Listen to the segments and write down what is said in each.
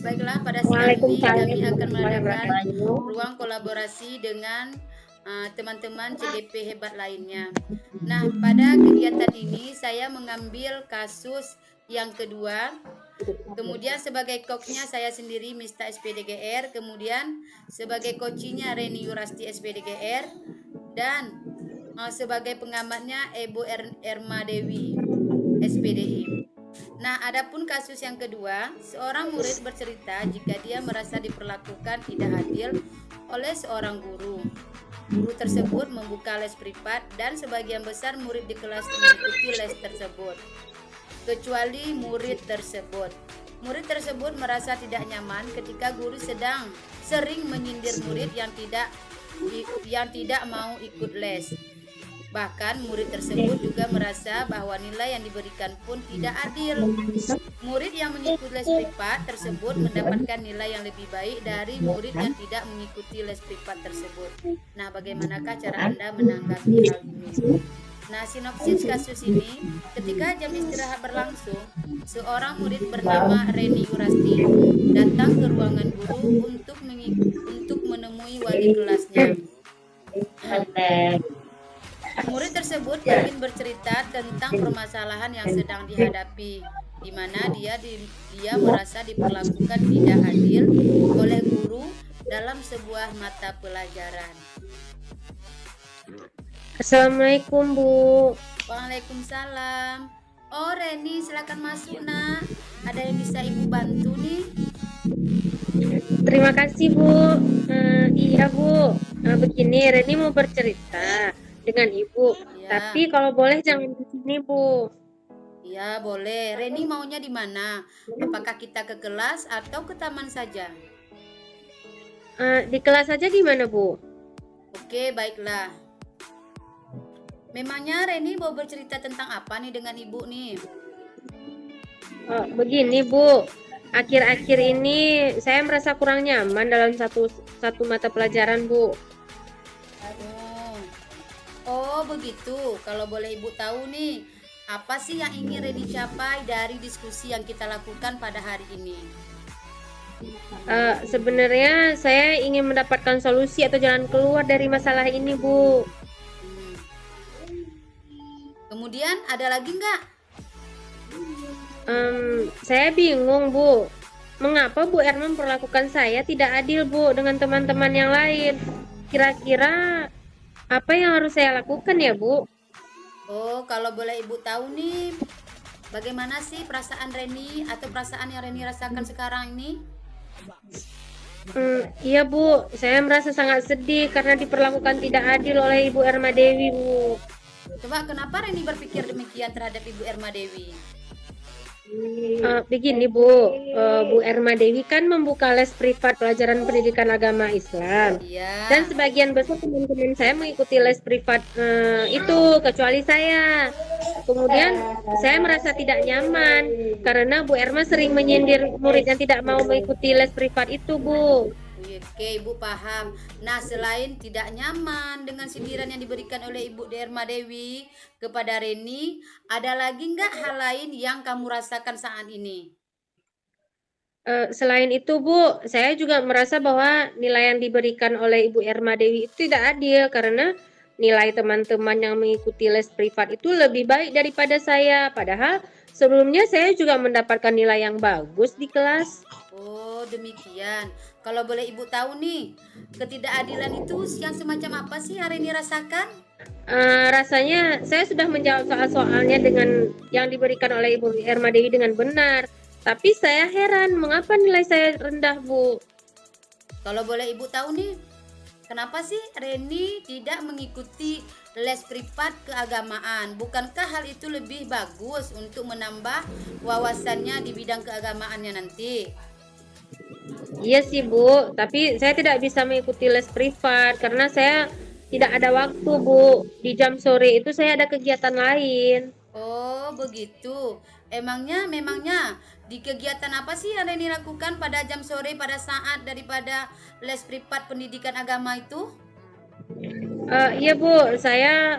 Baiklah, pada siang ini Waalaikumsalam kami akan warahmatullahi mengadakan wabarakatuh. ruang kolaborasi dengan teman-teman CDP hebat lainnya. Nah, pada kegiatan ini saya mengambil kasus yang kedua. Kemudian sebagai coachnya saya sendiri Mista SPDGR, kemudian sebagai coachnya Reni Yurasti SPDGR, dan sebagai pengamatnya Erma Dewi SPDI. Nah, adapun kasus yang kedua, seorang murid bercerita jika dia merasa diperlakukan tidak adil oleh seorang guru. Guru tersebut membuka les privat dan sebagian besar murid di kelas mengikuti les tersebut, kecuali murid tersebut. Murid tersebut merasa tidak nyaman ketika guru sering menyindir murid yang tidak mau ikut les. Bahkan murid tersebut juga merasa bahwa nilai yang diberikan pun tidak adil. Murid yang mengikuti les privat tersebut mendapatkan nilai yang lebih baik dari murid yang tidak mengikuti les privat tersebut. Nah, bagaimanakah cara Anda menanggapi hal ini? Nah, sinopsis kasus ini, ketika jam istirahat berlangsung, seorang murid bernama Reni Yurasti datang ke ruangan guru untuk menemui wali kelasnya. Murid tersebut ingin bercerita tentang permasalahan yang sedang dihadapi, di mana dia merasa diperlakukan tidak adil oleh guru dalam sebuah mata pelajaran. Assalamualaikum Bu. Waalaikumsalam. Oh, Reni, silakan masuk, Nak. Ada yang bisa Ibu bantu nih? Terima kasih Bu. Iya Bu. Begini, Reni mau bercerita dengan Ibu. Ya. Tapi kalau boleh jangan di sini Bu. Ya, boleh. Reni maunya di mana? Apakah kita ke kelas atau ke taman saja? Di kelas aja gimana Bu? Oke, baiklah. Memangnya Reni mau bercerita tentang apa nih dengan Ibu nih? Begini Bu. Akhir-akhir ini saya merasa kurang nyaman dalam satu mata pelajaran Bu. Oh, begitu. Kalau boleh Ibu tahu nih, apa sih yang ingin Reni capai dari diskusi yang kita lakukan pada hari ini? Sebenarnya saya ingin mendapatkan solusi atau jalan keluar dari masalah ini Bu. Kemudian ada lagi nggak? Saya bingung Bu, mengapa Bu Erma memperlakukan saya tidak adil Bu dengan teman-teman yang lain. Kira-kira apa yang harus saya lakukan ya Bu? Oh, kalau boleh Ibu tahu nih, bagaimana sih perasaan Reni atau perasaan yang Reni rasakan sekarang ini? Iya Bu, saya merasa sangat sedih karena diperlakukan tidak adil oleh Ibu Erma Dewi Bu. Coba kenapa Reni berpikir demikian terhadap Ibu Erma Dewi? Begini Bu, Bu Erma Dewi kan membuka les privat pelajaran pendidikan agama Islam. Iya. Dan sebagian besar teman-teman saya mengikuti les privat itu, kecuali saya. Kemudian saya merasa tidak nyaman karena Bu Erma sering menyindir murid yang tidak mau mengikuti les privat itu Bu. Oke, Ibu paham. Nah, selain tidak nyaman dengan sindiran yang diberikan oleh Ibu Erma Dewi kepada Reni, ada lagi nggak hal lain yang kamu rasakan saat ini? Selain itu Bu, saya juga merasa bahwa nilai yang diberikan oleh Ibu Erma Dewi itu tidak adil karena nilai teman-teman yang mengikuti les privat itu lebih baik daripada saya. Padahal sebelumnya saya juga mendapatkan nilai yang bagus di kelas. Oh, demikian. Kalau boleh Ibu tahu nih, ketidakadilan itu yang semacam apa sih yang Reni rasakan? Rasanya saya sudah menjawab soal-soalnya dengan yang diberikan oleh Ibu Erma Dewi dengan benar. Tapi saya heran mengapa nilai saya rendah Bu. Kalau boleh Ibu tahu nih, kenapa sih Reni tidak mengikuti les privat keagamaan? Bukankah hal itu lebih bagus untuk menambah wawasannya di bidang keagamaannya nanti? Iya sih Bu, tapi saya tidak bisa mengikuti les privat karena saya tidak ada waktu Bu. Di jam sore itu saya ada kegiatan lain. Oh, begitu. Memangnya di kegiatan apa sih yang Reni lakukan pada jam sore pada saat daripada les privat pendidikan agama itu? Iya Bu, saya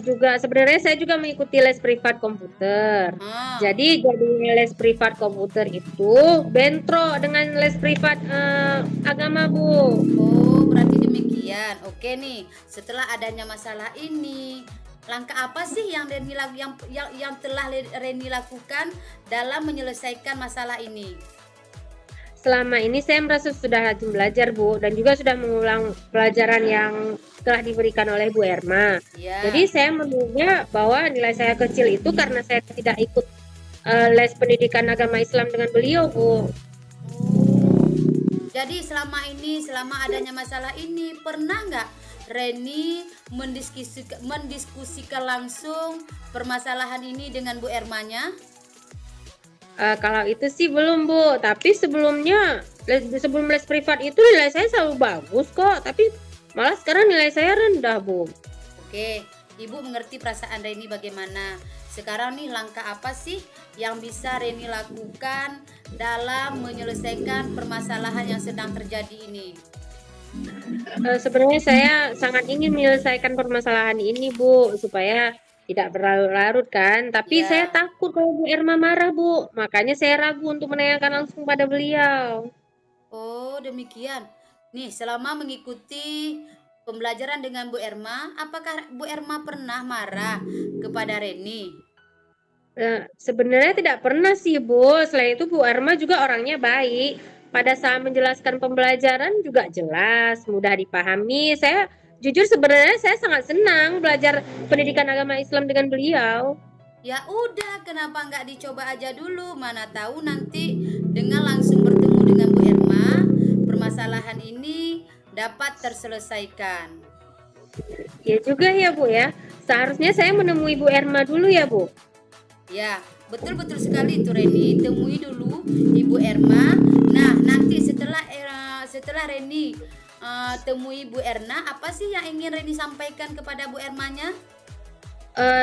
juga sebenarnya saya juga mengikuti les privat komputer. Ah, Jadi les privat komputer itu bentrok dengan les privat agama Bu. oh, berarti demikian. Oke nih, setelah adanya masalah ini, langkah apa sih yang yang telah Reni lakukan dalam menyelesaikan masalah ini? Selama ini saya merasa sudah rajin belajar Bu, dan juga sudah mengulang pelajaran yang telah diberikan oleh Bu Erma. Jadi Ya. saya menduga bahwa nilai saya kecil itu karena saya tidak ikut les pendidikan agama Islam dengan beliau Bu. Oh, jadi selama adanya masalah ini, pernah nggak Reni mendiskusikan langsung permasalahan ini dengan Bu Ermanya? Kalau itu sih belum Bu, tapi sebelumnya sebelum les privat itu nilai saya selalu bagus kok, tapi malah sekarang nilai saya rendah Bu. Oke, Ibu mengerti perasaan Reni bagaimana. Sekarang nih langkah apa sih yang bisa Reni lakukan dalam menyelesaikan permasalahan yang sedang terjadi ini? Sebenarnya saya sangat ingin menyelesaikan permasalahan ini Bu, supaya tidak berlarut-larut kan, tapi saya Ya. takut kalau Bu Erma marah Bu, makanya saya ragu untuk menanyakan langsung pada beliau. Oh, demikian. Nih, selama mengikuti pembelajaran dengan Bu Erma, apakah Bu Erma pernah marah kepada Reni? Sebenarnya tidak pernah sih Bu, selain itu Bu Erma juga orangnya baik. Pada saat menjelaskan pembelajaran juga jelas, mudah dipahami. Saya jujur sebenarnya saya sangat senang belajar pendidikan agama Islam dengan beliau. Ya udah, kenapa nggak dicoba aja dulu? Mana tahu nanti dengan langsung bertemu dengan Bu Erma, permasalahan ini dapat terselesaikan. Ya juga ya Bu ya, seharusnya saya menemui Bu Erma dulu ya Bu. Ya, betul-betul sekali itu Reni. Temui dulu Ibu Erma. Nah, nanti setelah Reni temui Bu Erna, apa sih yang ingin Reni sampaikan kepada Bu Ermanya?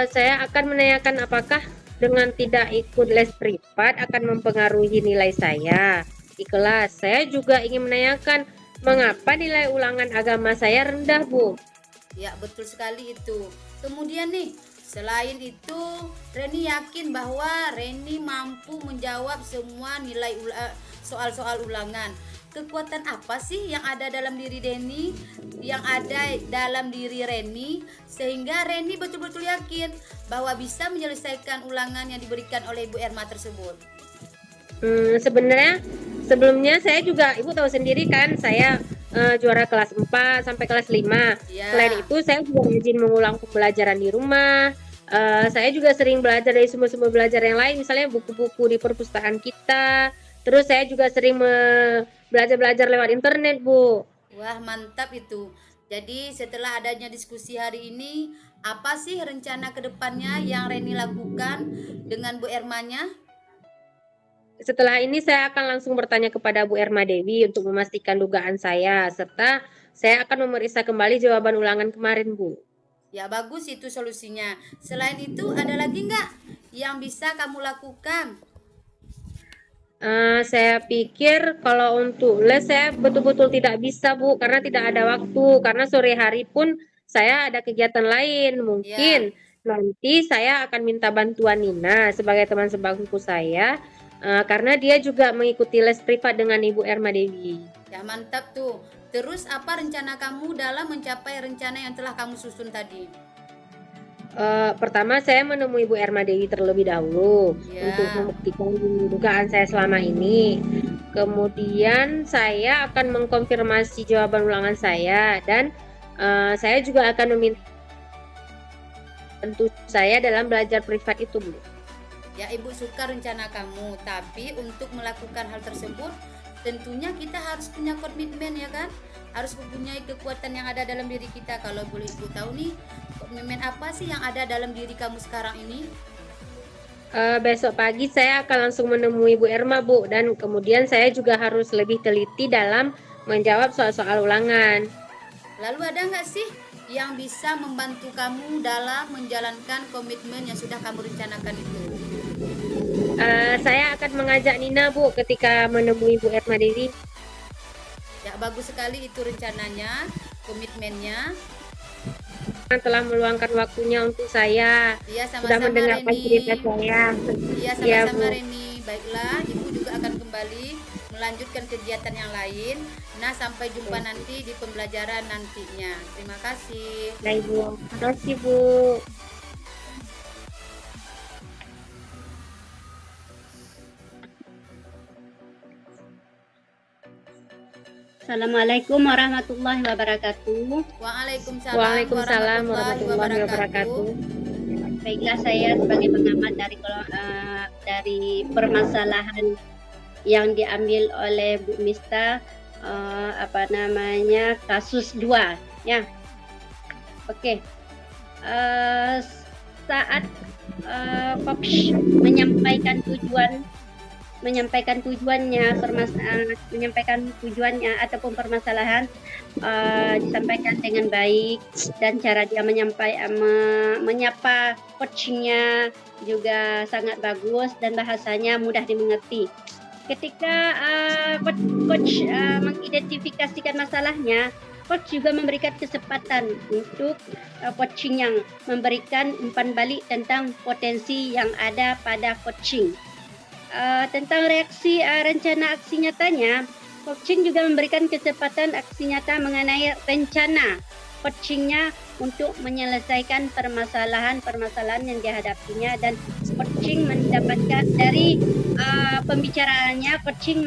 Saya akan menanyakan apakah dengan tidak ikut les privat akan mempengaruhi nilai saya di kelas. Saya juga ingin menanyakan mengapa nilai ulangan agama saya rendah Bu. Ya, betul sekali itu. Kemudian nih, selain itu, Reni yakin bahwa Reni mampu menjawab semua soal-soal ulangan. Kekuatan apa sih yang ada dalam diri Reni, yang ada dalam diri Reni, sehingga Reni betul-betul yakin bahwa bisa menyelesaikan ulangan yang diberikan oleh Ibu Erma tersebut? Sebenarnya sebelumnya saya juga, Ibu tahu sendiri kan, saya juara kelas 4 sampai kelas 5. Selain Ya. itu saya juga rajin mengulang pembelajaran di rumah. Saya juga sering belajar dari sumber-sumber belajar yang lain, misalnya buku-buku di perpustakaan kita. Terus saya juga sering belajar-belajar lewat internet, Bu. Wah, mantap itu. Jadi setelah adanya diskusi hari ini, apa sih rencana kedepannya yang Reni lakukan dengan Bu Ermanya? Setelah ini saya akan langsung bertanya kepada Bu Erma Dewi untuk memastikan dugaan saya, serta saya akan memeriksa kembali jawaban ulangan kemarin, Bu. Ya bagus itu solusinya. Selain itu ada lagi nggak yang bisa kamu lakukan? Saya pikir kalau untuk les saya betul-betul tidak bisa, Bu, karena tidak ada waktu. Karena sore hari pun saya ada kegiatan lain. Ya, Mungkin nanti saya akan minta bantuan Nina sebagai teman sebangku saya, karena dia juga mengikuti les privat dengan Ibu Erma Dewi. ya mantap tuh. Terus apa rencana kamu dalam mencapai rencana yang telah kamu susun tadi? Pertama saya menemui Bu Erma Dewi terlebih dahulu untuk Ya. membuktikan dugaan saya selama ini. Kemudian saya akan mengkonfirmasi jawaban ulangan saya dan saya juga akan meminta bantu saya dalam belajar privat itu, Bu. Ya, Ibu suka rencana kamu, tapi untuk melakukan hal tersebut tentunya kita harus punya komitmen ya kan? Harus mempunyai kekuatan yang ada dalam diri kita. Kalau boleh Ibu tahu nih, komitmen apa sih yang ada dalam diri kamu sekarang ini? Besok pagi saya akan langsung menemui Bu Erma, Bu, dan kemudian saya juga harus lebih teliti dalam menjawab soal-soal ulangan. Lalu ada nggak sih yang bisa membantu kamu dalam menjalankan komitmen yang sudah kamu rencanakan itu? Saya akan mengajak Nina, Bu, ketika menemui Bu Erma Dewi. Ya bagus sekali itu rencananya, komitmennya. telah meluangkan waktunya untuk saya, Iya, sudah sama-sama mendengarkan cerita Reni. saya. Iya, Ya, sama-sama Bu. Reni. Baiklah, Ibu juga akan kembali melanjutkan kegiatan yang lain. Nah, sampai jumpa nanti di pembelajaran nantinya. Terima kasih. Baik, Bu. Terima kasih, Bu. Assalamualaikum warahmatullahi wabarakatuh. Waalaikumsalam Waalaikumsalam warahmatullahi warahmatullahi wabarakatuh. wabarakatuh. Baiklah, saya sebagai pengamat dari permasalahan yang diambil oleh Bu Mista, kasus 2 ya. Oke. Saat Coach menyampaikan tujuannya ataupun permasalahan, disampaikan dengan baik, dan cara dia menyapa coachingnya juga sangat bagus dan bahasanya mudah dimengerti. Ketika coach mengidentifikasikan masalahnya, coach juga memberikan kesempatan untuk coaching yang memberikan umpan balik tentang potensi yang ada pada coaching. Tentang reaksi rencana aksi nyatanya, coaching juga memberikan kesempatan aksi nyata mengenai rencana coachingnya untuk menyelesaikan permasalahan yang dihadapinya, dan coaching mendapatkan dari pembicaraannya, coaching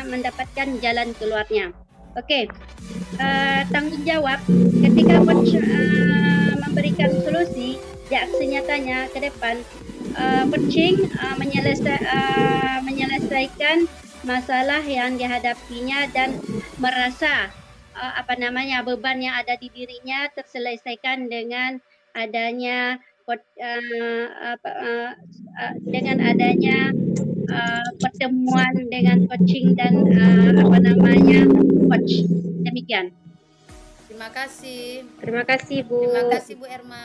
mendapatkan jalan keluarnya. Oke. Tanggung jawab ketika coach memberikan solusi di aksi nyatanya ke depan, coaching menyelesaikan masalah yang dihadapinya dan merasa beban yang ada di dirinya terselesaikan dengan adanya pertemuan dengan coaching dan coach. Demikian. Terima kasih. Terima kasih, Bu. Terima kasih Bu Erma.